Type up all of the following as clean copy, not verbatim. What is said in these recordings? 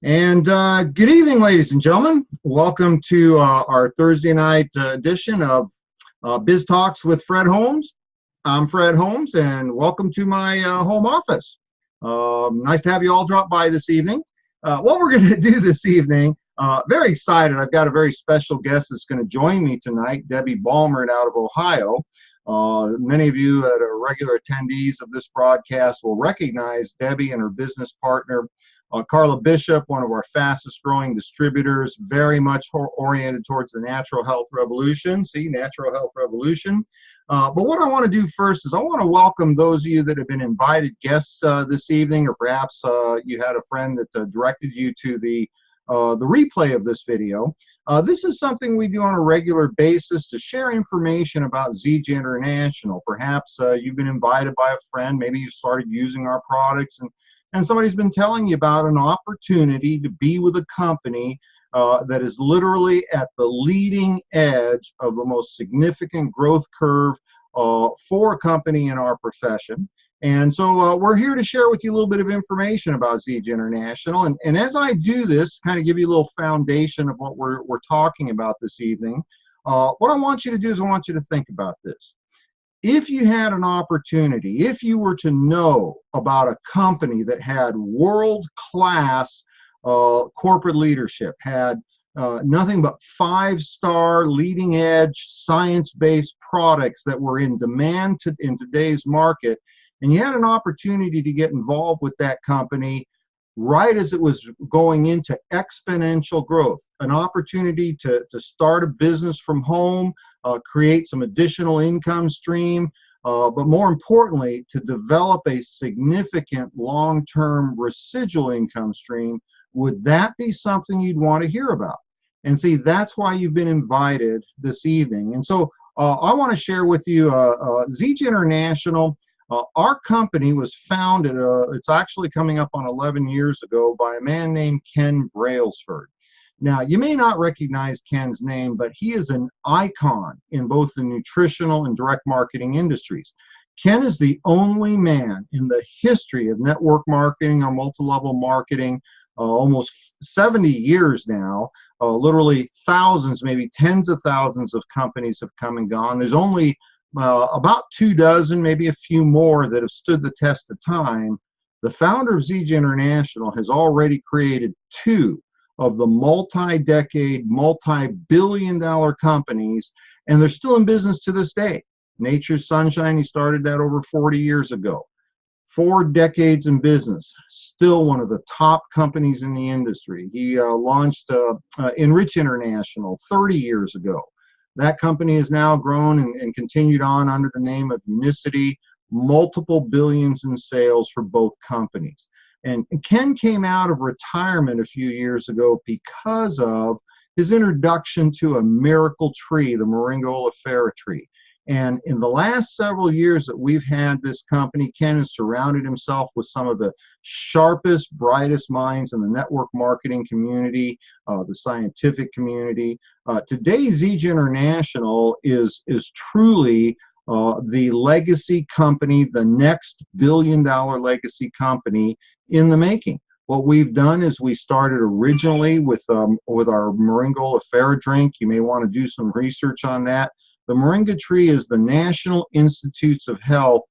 And good evening, ladies and gentlemen. Welcome to our Thursday night edition of Biz Talks with Fred Holmes. I'm Fred Holmes, and welcome to my home office. Nice to have you all drop by this evening. What we're going to do this evening, very excited. I've got a very special guest that's going to join me tonight, Debi Balmert out of Ohio. Many of you that are regular attendees of this broadcast will recognize Debi and her business partner, Carla Bishop, one of our fastest growing distributors, very much oriented towards the natural health revolution. See, natural health revolution. But what I want to do first is I want to welcome those of you that have been invited guests this evening, or perhaps you had a friend that directed you to the replay of this video. This is something we do on a regular basis to share information about ZJ International. Perhaps you've been invited by a friend, maybe you started using our products, and somebody's been telling you about an opportunity to be with a company that is literally at the leading edge of the most significant growth curve for a company in our profession. And so we're here to share with you a little bit of information about ZJ International. And as I do this, kind of give you a little foundation of what we're talking about this evening, what I want you to do is I want you to think about this. If you had an opportunity, if you were to know about a company that had world-class corporate leadership, had nothing but five-star, leading-edge, science-based products that were in demand in today's market, and you had an opportunity to get involved with that company right as it was going into exponential growth, an opportunity to start a business from home, create some additional income stream, but more importantly, to develop a significant long-term residual income stream, would that be something you'd want to hear about? And see, that's why you've been invited this evening. And so I want to share with you ZJ International. Our company was founded, it's actually coming up on 11 years ago, by a man named Ken Brailsford. Now, you may not recognize Ken's name, but he is an icon in both the nutritional and direct marketing industries. Ken is the only man in the history of network marketing or multi-level marketing, almost 70 years now, literally thousands, maybe tens of thousands of companies have come and gone. There's only about 24, maybe a few more that have stood the test of time. The founder of ZJ International has already created two of the multi-decade, multi-billion-dollar companies, and they're still in business to this day. Nature's Sunshine, he started that over 40 years ago. 4 decades in business, still one of the top companies in the industry. He launched Enrich International 30 years ago. That company has now grown and continued on under the name of Unicity, multiple billions in sales for both companies. And Ken came out of retirement a few years ago because of his introduction to a miracle tree, the Moringa oleifera tree. And in the last several years that we've had this company, Ken has surrounded himself with some of the sharpest, brightest minds in the network marketing community, the scientific community. Today, ZJ International is truly the legacy company, the next billion-dollar legacy company in the making. What we've done is we started originally with our Moringa oleifera drink. You may want to do some research on that. The Moringa tree is the National Institutes of Health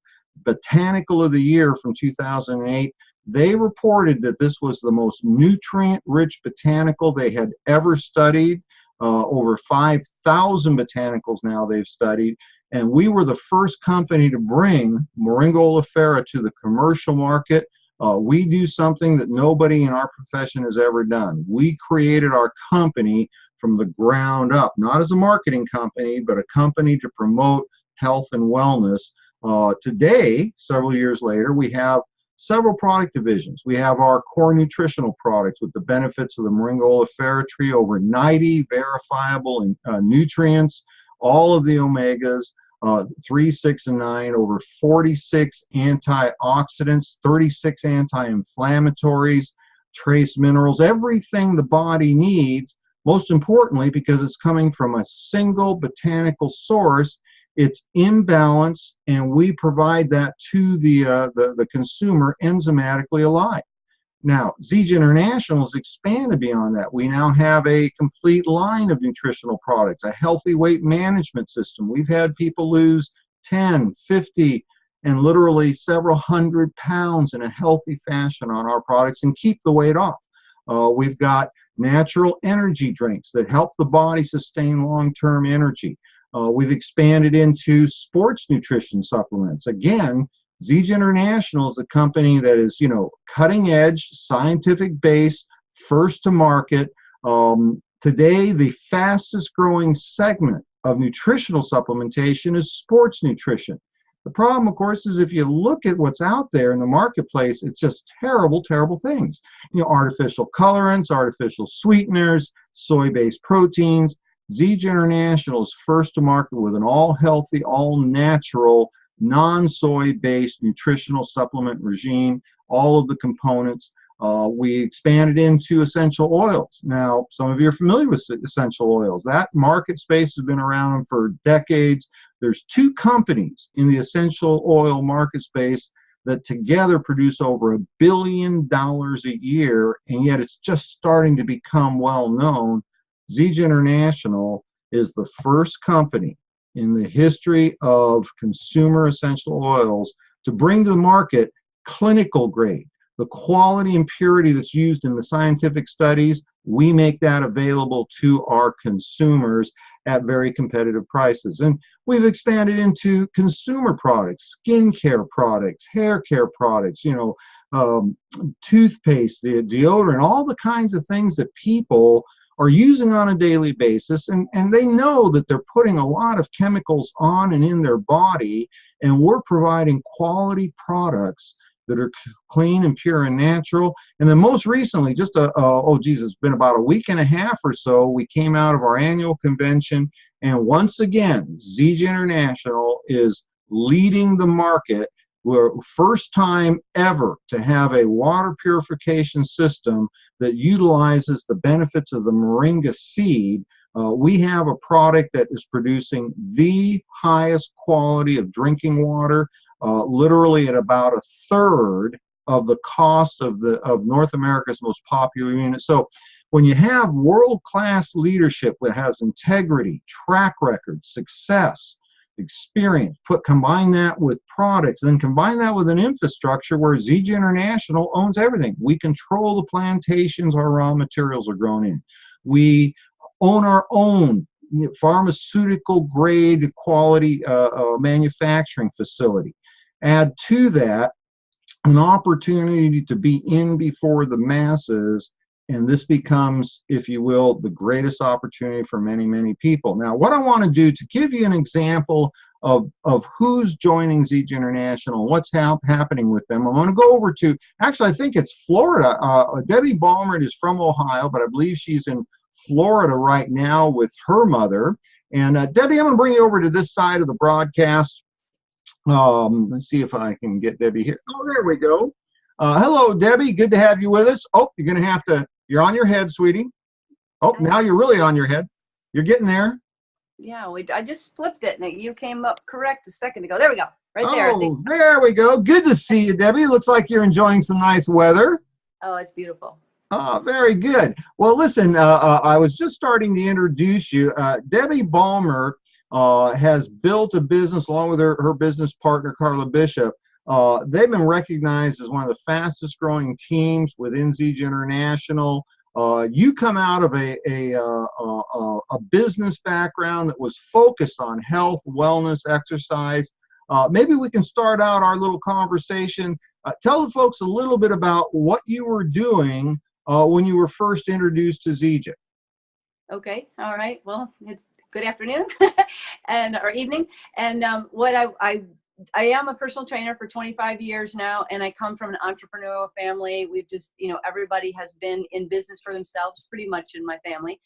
Botanical of the Year from 2008. They reported that this was the most nutrient-rich botanical they had ever studied. Over 5,000 botanicals now they've studied. And we were the first company to bring Moringa oleifera to the commercial market. We do something that nobody in our profession has ever done. We created our company from the ground up, not as a marketing company, but a company to promote health and wellness. Today, several years later, we have several product divisions. We have our core nutritional products with the benefits of the Moringa oleifera tree, over 90 verifiable nutrients, all of the omegas, 3, 6, and 9, over 46 antioxidants, 36 anti-inflammatories, trace minerals, everything the body needs. Most importantly, because it's coming from a single botanical source, it's in balance, and we provide that to the consumer enzymatically alive. Now, ZJ International has expanded beyond that. We now have a complete line of nutritional products, a healthy weight management system. We've had people lose 10, 50, and literally several hundred pounds in a healthy fashion on our products and keep the weight off. We've got natural energy drinks that help the body sustain long-term energy. We've expanded into sports nutrition supplements. Again, ZJ International is a company that is, cutting edge, scientific based, first to market. Today, the fastest growing segment of nutritional supplementation is sports nutrition. The problem, of course, is if you look at what's out there in the marketplace, it's just terrible, terrible things. Artificial colorants, artificial sweeteners, soy-based proteins. ZJ International is first to market with an all-healthy, all-natural, non-soy-based nutritional supplement regime, all of the components. We expanded into essential oils. Now, some of you are familiar with essential oils. That market space has been around for decades. There's 2 companies in the essential oil market space that together produce over $1 billion a year, and yet it's just starting to become well known. ZJ International is the first company in the history of consumer essential oils to bring to the market clinical grade. The quality and purity that's used in the scientific studies, we make that available to our consumers at very competitive prices. And we've expanded into consumer products, skincare products, hair care products, toothpaste, the deodorant, all the kinds of things that people are using on a daily basis, and they know that they're putting a lot of chemicals on and in their body, and we're providing quality products that are clean and pure and natural. And then most recently, it's been about a week and a half or so, we came out of our annual convention, and once again, ZJ International is leading the market. We're first time ever to have a water purification system that utilizes the benefits of the moringa seed. We have a product that is producing the highest quality of drinking water, literally at about 1/3 of the cost of North America's most popular unit. So when you have world-class leadership that has integrity, track record, success, experience, combine that with products, and then combine that with an infrastructure where ZJ International owns everything. We control the plantations our raw materials are grown in. We own our own pharmaceutical grade quality manufacturing facility. Add to that an opportunity to be in before the masses, and this becomes, if you will, the greatest opportunity for many, many people. Now, what I want to do to give you an example of who's joining ZJ International and what's happening with them, I want to go over to, actually, I think it's Florida. Debi Balmert is from Ohio, but I believe she's in Florida right now with her mother. And Debi, I'm going to bring you over to this side of the broadcast. Let's see if I can get Debi here. Oh, there we go. Hello, Debi. Good to have you with us. Oh, you're on your head, sweetie. Oh, now you're really on your head. You're getting there. Yeah, I just flipped it, and you came up correct a second ago. There we go. Right there. Oh, there we go. Good to see you, Debi. Looks like you're enjoying some nice weather. Oh, it's beautiful. Oh, very good. Well, listen, I was just starting to introduce you. Debi Balmert has built a business along with her business partner, Carla Bishop. They've been recognized as one of the fastest growing teams within ZJ International. You come out of a business background that was focused on health, wellness, exercise. Maybe we can start out our little conversation. Tell the folks a little bit about what you were doing when you were first introduced to ZJ. Okay. All right. Well, it's good afternoon or evening. And what I am a personal trainer for 25 years now, and I come from an entrepreneurial family. We've just, everybody has been in business for themselves pretty much in my family.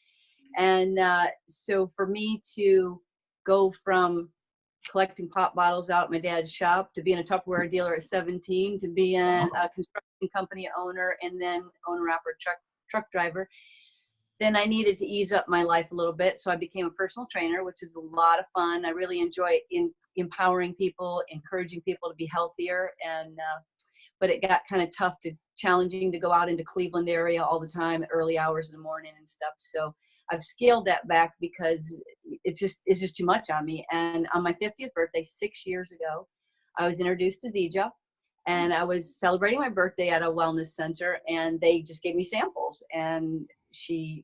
And so for me to go from collecting pop bottles out at my dad's shop to being a Tupperware dealer at 17 to being a construction company owner and then owner-operator truck driver, then I needed to ease up my life a little bit. So I became a personal trainer, which is a lot of fun. I really enjoy empowering people, encouraging people to be healthier. And but it got kind of tough challenging to go out into Cleveland area all the time, early hours in the morning and stuff. So I've scaled that back because it's just too much on me. And on my 50th birthday, 6 years ago, I was introduced to Zija, and I was celebrating my birthday at a wellness center, and they just gave me samples, and she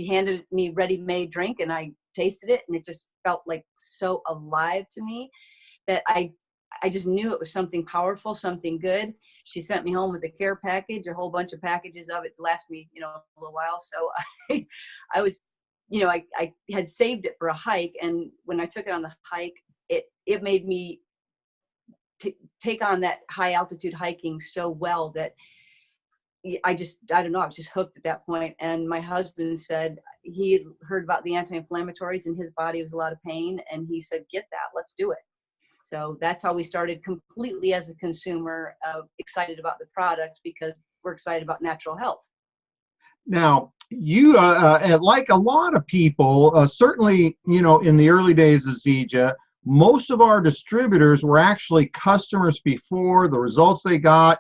handed me ready-made drink, and I tasted it, and it just felt like so alive to me that I just knew it was something powerful, something good. She sent me home with a care package, a whole bunch of packages of it to last me, a little while. So I was, I had saved it for a hike. And when I took it on the hike, it made me take on that high altitude hiking so well that I don't know, I was just hooked at that point. And my husband said he had heard about the anti-inflammatories and his body was a lot of pain. And he said, get that, let's do it. So that's how we started, completely as a consumer, excited about the product because we're excited about natural health. Now, you, like a lot of people, certainly, in the early days of Zija, most of our distributors were actually customers before. The results they got,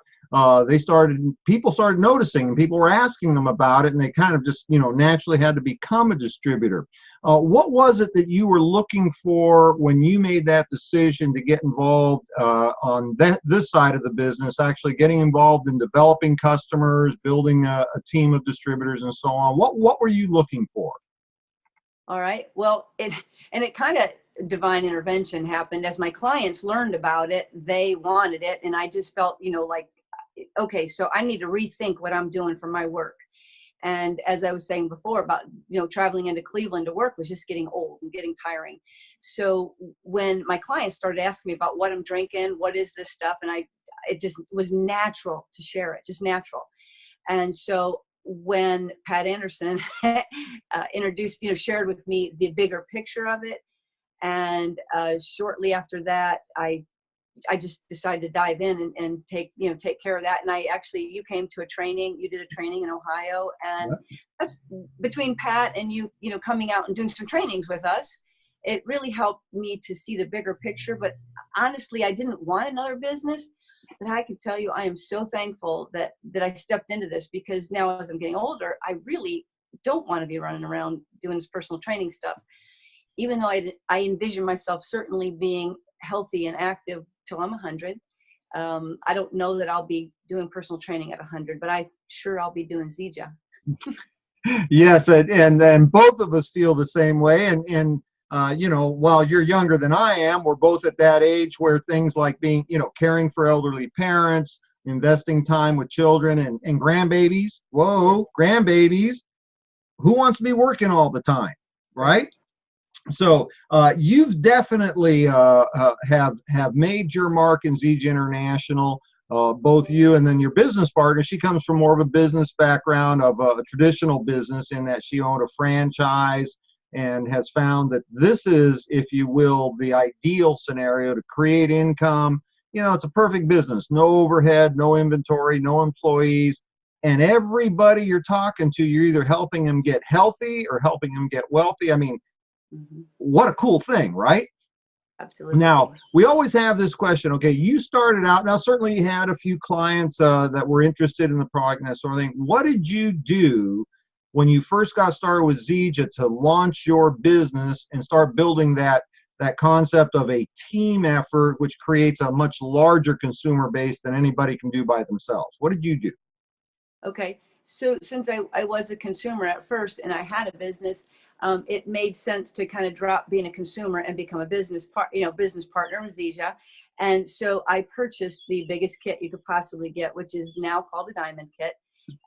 people started noticing, and people were asking them about it, and they kind of just, naturally had to become a distributor. What was it that you were looking for when you made that decision to get involved on this side of the business, actually getting involved in developing customers, building a team of distributors, and so on? What were you looking for? All right. Well, it kind of divine intervention happened as my clients learned about it. They wanted it, and I just felt, like, okay, so I need to rethink what I'm doing for my work. And as I was saying before about, traveling into Cleveland to work was just getting old and getting tiring. So when my clients started asking me about what I'm drinking, what is this stuff, and it just was natural to share it, just natural. And so when Pat Anderson introduced, shared with me the bigger picture of it, and shortly after that, I just decided to dive in and take care of that. And you came to you did a training in Ohio, and that's between Pat and you coming out and doing some trainings with us. It really helped me to see the bigger picture. But honestly, I didn't want another business, but I can tell you, I am so thankful that I stepped into this, because now as I'm getting older, I really don't want to be running around doing this personal training stuff. Even though I envision myself certainly being healthy and active till I'm 100. I don't know that I'll be doing personal training at 100, but I'll be doing Zija. Yes, and both of us feel the same way. And while you're younger than I am, we're both at that age where things like being, caring for elderly parents, investing time with children and grandbabies. Whoa, grandbabies. Who wants to be working all the time, right? So you've definitely have made your mark in Zija International, both you and then your business partner. She comes from more of a business background, of a traditional business, in that she owned a franchise and has found that this is, if you will, the ideal scenario to create income. It's a perfect business. No overhead, no inventory, no employees. And everybody you're talking to, you're either helping them get healthy or helping them get wealthy. I mean, what a cool thing, right? Absolutely. Now, we always have this question. Okay, you started out. Now, certainly you had a few clients that were interested in the product and that sort of thing. What did you do when you first got started with Zija to launch your business and start building that concept of a team effort, which creates a much larger consumer base than anybody can do by themselves? What did you do? Okay. So since I was a consumer at first and I had a business, it made sense to kind of drop being a consumer and become a business partner with Zija. And so I purchased the biggest kit you could possibly get, which is now called a diamond kit.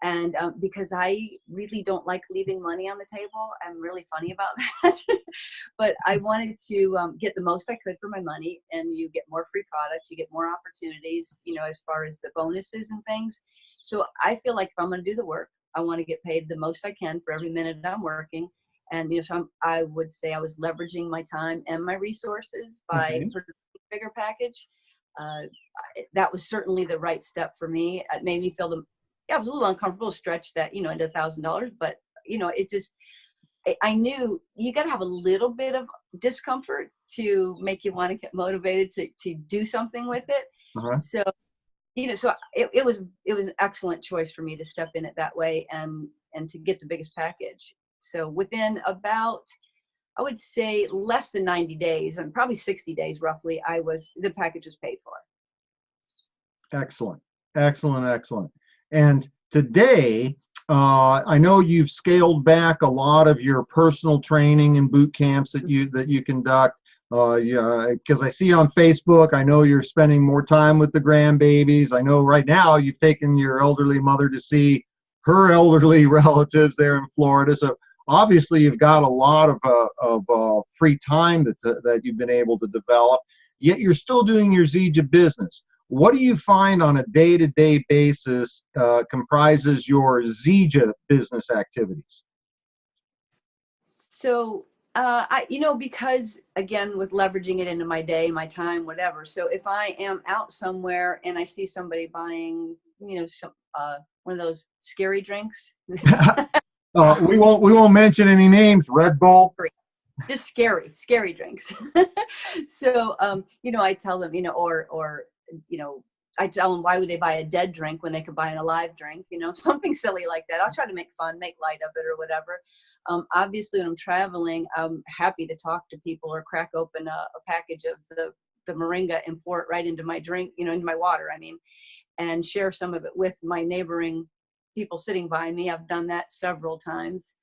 And because I really don't like leaving money on the table, I'm really funny about that. But I wanted to get the most I could for my money, and you get more free products, you get more opportunities, as far as the bonuses and things. So I feel like if I'm going to do the work, I want to get paid the most I can for every minute I'm working. And so I would say I was leveraging my time and my resources by producing a bigger package. That was certainly the right step for me. It made me feel it was a little uncomfortable to stretch that, into $1,000, but I knew you got to have a little bit of discomfort to make you want to get motivated to do something with it. So So it was an excellent choice for me to step in it that way and to get the biggest package. So within about, I would say, less than 90 days, and probably 60 days roughly, the package was paid for. Excellent, excellent, excellent. And today, I know you've scaled back a lot of your personal training and boot camps that you conduct. Yeah, because I see on Facebook, I know you're spending more time with the grandbabies. I know right now you've taken your elderly mother to see her elderly relatives there in Florida. So obviously you've got a lot of free time that you've been able to develop. Yet you're still doing your Zija business. What do you find on a day-to-day basis comprises your Zija business activities? So, because again, with leveraging it into my day, my time, whatever. So if I am out somewhere and I see somebody buying, some one of those scary drinks, We won't mention any names. Red Bull. just scary drinks. So, I tell them, I tell them, why would they buy a dead drink when they could buy an alive drink? Something silly like that. I'll try to make light of it or whatever. Obviously, when I'm traveling, I'm happy to talk to people or crack open a package of the moringa and pour it right into my drink, into my water, and share some of it with my neighboring people sitting by me. I've done that several times.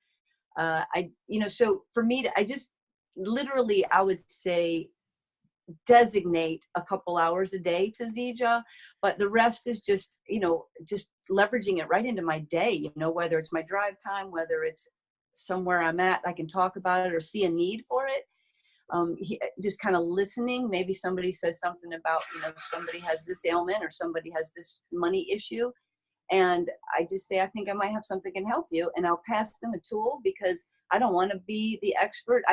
So for me, I just literally, I would say, designate a couple hours a day to Zija, but the rest is just leveraging it right into my day, whether it's my drive time, whether it's somewhere I'm at, I can talk about it or see a need for it. Just kind of listening. Maybe somebody says something about, somebody has this ailment or somebody has this money issue. And I just say, I think I might have something that can help you. And I'll pass them a tool because I don't want to be the expert.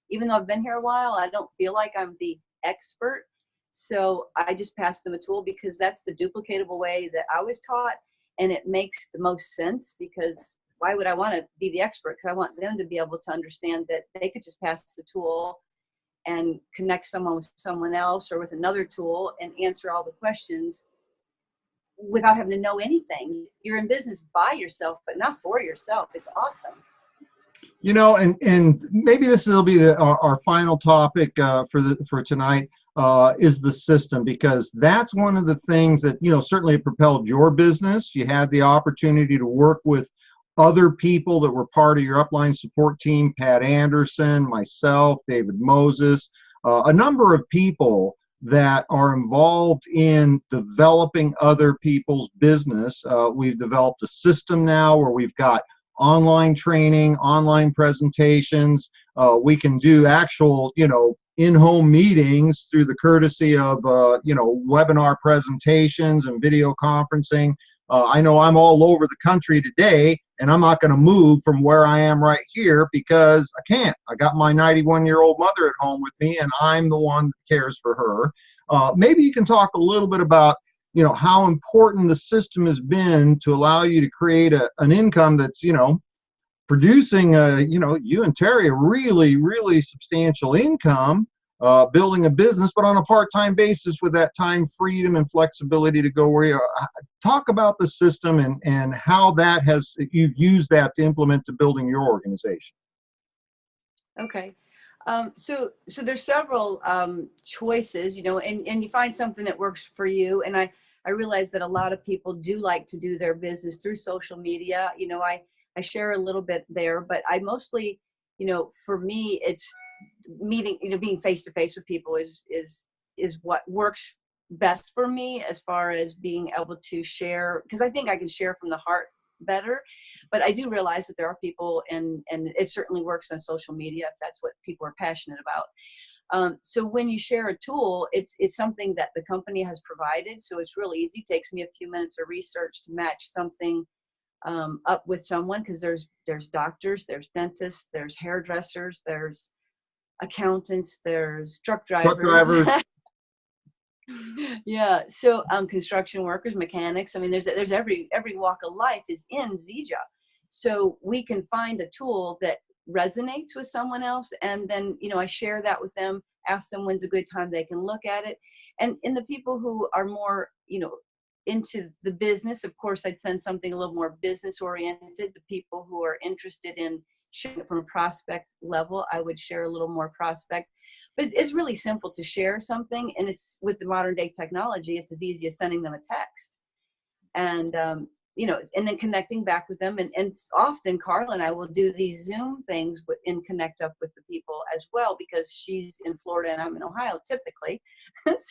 Even though I've been here a while, I don't feel like I'm the expert. So I just pass them a tool because that's the duplicatable way that I was taught. And it makes the most sense, because why would I want to be the expert? Because I want them to be able to understand that they could just pass the tool and connect someone with someone else or with another tool and answer all the questions without having to know anything. You're in business by yourself, but not for yourself. It's awesome. And maybe this will be our final topic for tonight, is the system, because that's one of the things that, certainly propelled your business. You had the opportunity to work with other people that were part of your upline support team, Pat Anderson, myself, David Moses, a number of people that are involved in developing other people's business. We've developed a system now where we've got online training, online presentations. We can do actual, in-home meetings through the courtesy of, webinar presentations and video conferencing. I know I'm all over the country today, and I'm not going to move from where I am right here because I can't. I got my 91-year-old mother at home with me, and I'm the one that cares for her. Maybe you can talk a little bit about, how important the system has been to allow you to create an income that's, producing, you and Terry, a really, really substantial income, building a business, but on a part-time basis with that time freedom and flexibility to go where you are. Talk about the system and how you've used that to implement to building your organization. Okay. So there's several choices, and you find something that works for you. And I realize that a lot of people do like to do their business through social media. I share a little bit there, but I mostly, for me, it's meeting, being face to face with people is what works best for me as far as being able to share, because I think I can share from the heart better. But I do realize that there are people, and it certainly works on social media if that's what people are passionate about. So when you share a tool, it's something that the company has provided. So it's really easy. It takes me a few minutes of research to match something up with someone, because there's doctors, there's dentists, there's hairdressers, there's accountants, there's truck drivers. Yeah. So construction workers, mechanics. There's every walk of life is in Zija. So we can find a tool that resonates with someone else, and then I share that with them, ask them when's a good time they can look at it. And in the people who are more into the business, of course, I'd send something a little more business oriented to people who are interested in sharing it from a prospect level. I would share a little more prospect, but it's really simple to share something. And it's with the modern day technology, it's as easy as sending them a text. And, and then connecting back with them. And often Carla and I will do these Zoom things and connect up with the people as well, because she's in Florida and I'm in Ohio typically.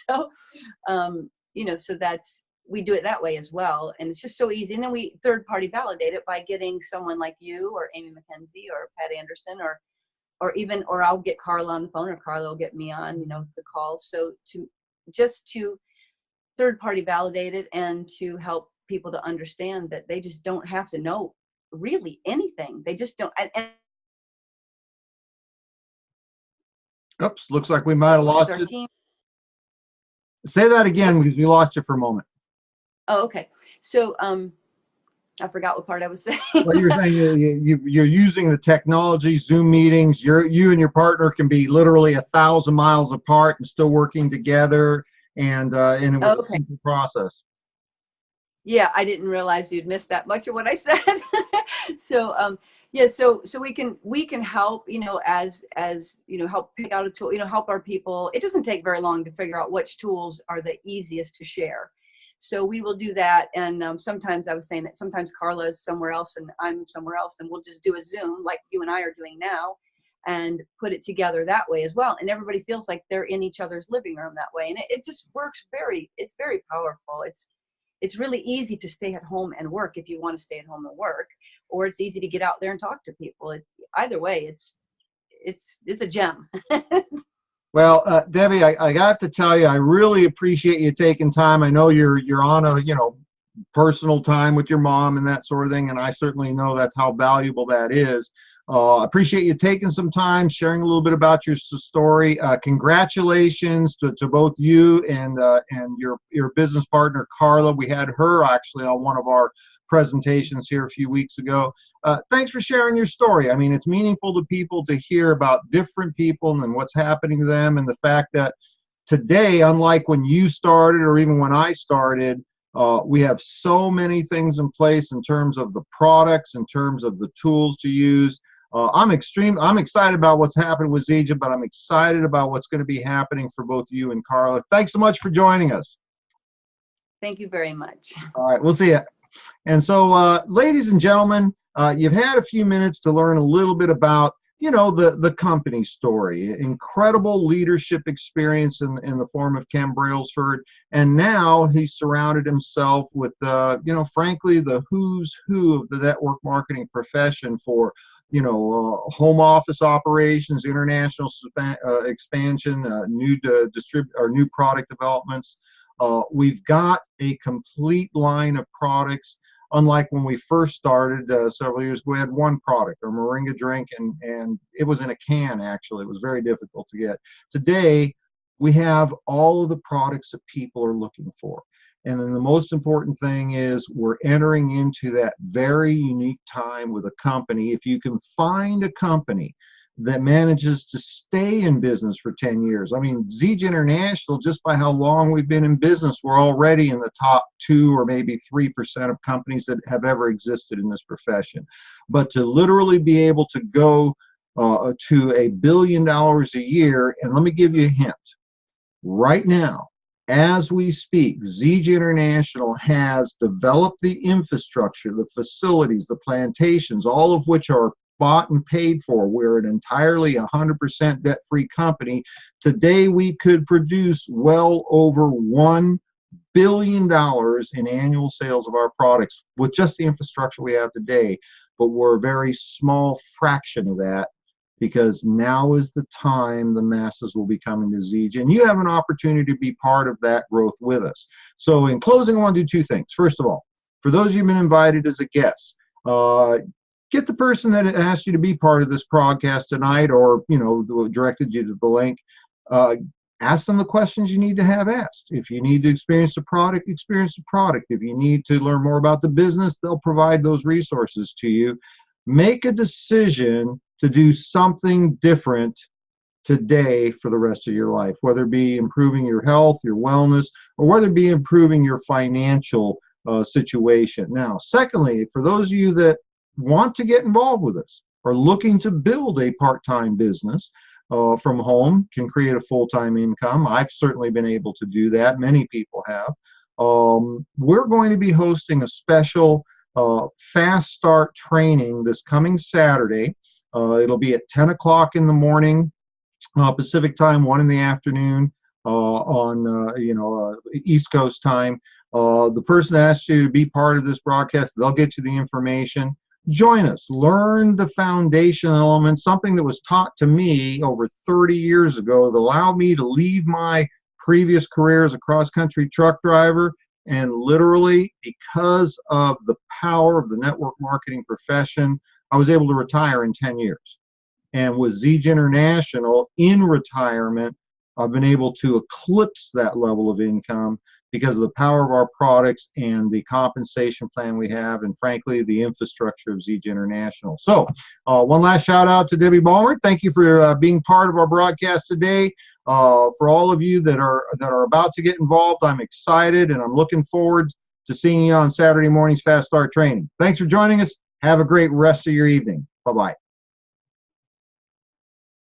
So, we do it that way as well. And it's just so easy. And then we third party validate it by getting someone like you or Amy McKenzie or Pat Anderson or I'll get Carla on the phone, or Carla will get me on, the call. So to third party validate it and to help people to understand that they just don't have to know really anything. They just don't. Oops, looks like we might have lost you. Team. Say that again, because we lost you for a moment. Oh, okay. So I forgot what part I was saying. Well, you're saying you're using the technology, Zoom meetings. You and your partner can be literally 1,000 miles apart and still working together, and it was a simple process. Yeah, I didn't realize you'd missed that much of what I said. So so we can help, as help pick out a tool, help our people. It doesn't take very long to figure out which tools are the easiest to share. So we will do that. And sometimes I was saying that sometimes Carla is somewhere else and I'm somewhere else, and we'll just do a Zoom like you and I are doing now and put it together that way as well. And everybody feels like they're in each other's living room that way. And it just works it's very powerful. It's really easy to stay at home and work if you want to stay at home and work, or it's easy to get out there and talk to people. Either way, it's a gem. Well, Debbie, I have to tell you, I really appreciate you taking time. I know you're on a personal time with your mom and that sort of thing, and I certainly know that's how valuable that is. I appreciate you taking some time, sharing a little bit about your story. Congratulations to both you and your business partner, Carla. We had her actually on one of our presentations here a few weeks ago. Thanks for sharing your story. I mean, it's meaningful to people to hear about different people and what's happening to them, and the fact that today, unlike when you started or even when I started, we have so many things in place in terms of the products, in terms of the tools to use. I'm excited about what's happening with Zija, but I'm excited about what's going to be happening for both you and Carla. Thanks so much for joining us. Thank you very much. All right, we'll see you. And so, ladies and gentlemen, you've had a few minutes to learn a little bit about, the company story. Incredible leadership experience in the form of Ken Brailsford. And now he's surrounded himself with, frankly, the who's who of the network marketing profession for, home office operations, international expansion, new product developments. We've got a complete line of products. Unlike when we first started several years ago, we had one product, a moringa drink, and it was in a can, actually. It was very difficult to get. Today, we have all of the products that people are looking for. And then the most important thing is we're entering into that very unique time with a company. If you can find a company that manages to stay in business for 10 years. I mean, Zija International, just by how long we've been in business, we're already in the top 2 or maybe 3% of companies that have ever existed in this profession. But to literally be able to go to $1 billion a year, and let me give you a hint. Right now, as we speak, Zija International has developed the infrastructure, the facilities, the plantations, all of which are bought and paid for. We're an entirely 100% debt-free company. Today, we could produce well over $1 billion in annual sales of our products with just the infrastructure we have today. But we're a very small fraction of that, because now is the time the masses will be coming to Zija. And you have an opportunity to be part of that growth with us. So in closing, I want to do 2 things. First of all, for those of you who've been invited as a guest, get the person that asked you to be part of this broadcast tonight, or directed you to the link. Ask them the questions you need to have asked. If you need to experience the product, experience the product. If you need to learn more about the business, they'll provide those resources to you. Make a decision to do something different today for the rest of your life, whether it be improving your health, your wellness, or whether it be improving your financial situation. Now, secondly, for those of you that want to get involved with us or looking to build a part-time business from home, can create a full-time income. I've certainly been able to do that. Many people have. We're going to be hosting a special fast start training this coming Saturday. It'll be at 10 o'clock in the morning Pacific time, 1 in the afternoon on East Coast time. The person that asks you to be part of this broadcast, they'll get you the information. Join us. Learn the foundation elements, something that was taught to me over 30 years ago that allowed me to leave my previous career as a cross-country truck driver, and literally, because of the power of the network marketing profession, I was able to retire in 10 years. And with Zege International in retirement, I've been able to eclipse that level of income because of the power of our products and the compensation plan we have, and frankly, the infrastructure of Zege International. So one last shout out to Debi Balmert. Thank you for being part of our broadcast today. For all of you that are about to get involved, I'm excited and I'm looking forward to seeing you on Saturday morning's Fast Start training. Thanks for joining us. Have a great rest of your evening. Bye-bye.